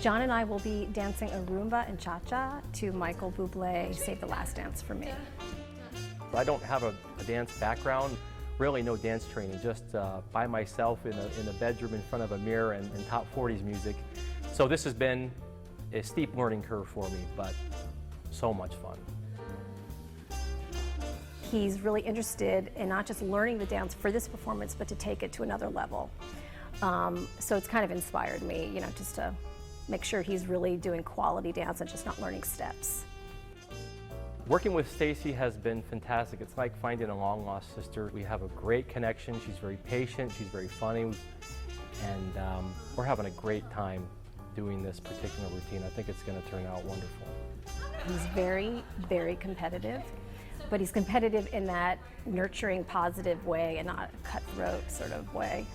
John and I will be dancing a rumba and cha-cha to Michael Bublé's Save the Last Dance for Me. I don't have a dance background, really no dance training, just by myself in a bedroom in front of a mirror and top 40s music. So this has been a steep learning curve for me, but so much fun. He's really interested in not just learning the dance for this performance, but to take it to another level. So it's kind of inspired me, you know, just to make sure he's really doing quality dance and just not learning steps. Working with Stacy has been fantastic. It's like finding a long-lost sister. We have a great connection. She's very patient, she's very funny, and we're having a great time doing this particular routine. I think it's going to turn out wonderful. He's very, very competitive, but he's competitive in that nurturing, positive way and not a cutthroat sort of way.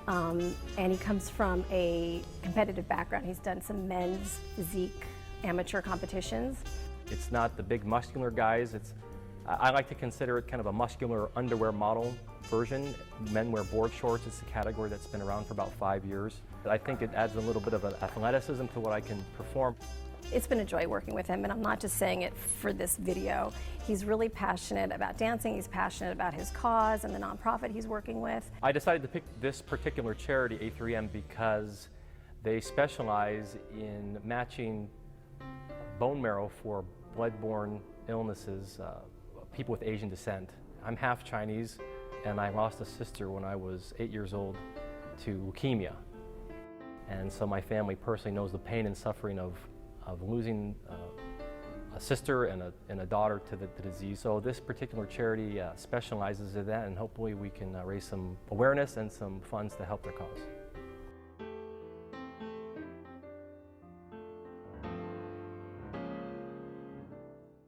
And he comes from a competitive background. He's done some men's physique amateur competitions. It's not the big muscular guys. I like to consider it kind of a muscular underwear model version. Men wear board shorts. It's a category that's been around for about 5 years. I think it adds a little bit of an athleticism to what I can perform. It's been a joy working with him, and I'm not just saying it for this video. He's really passionate about dancing. He's passionate about his cause and the nonprofit he's working with. I decided to pick this particular charity, A3M, because they specialize in matching bone marrow for blood-borne illnesses, people with Asian descent. I'm half Chinese, and I lost a sister when I was 8 years old to leukemia. And so my family personally knows the pain and suffering of losing a sister and a daughter to the disease. So this particular charity specializes in that, and hopefully we can raise some awareness and some funds to help their cause.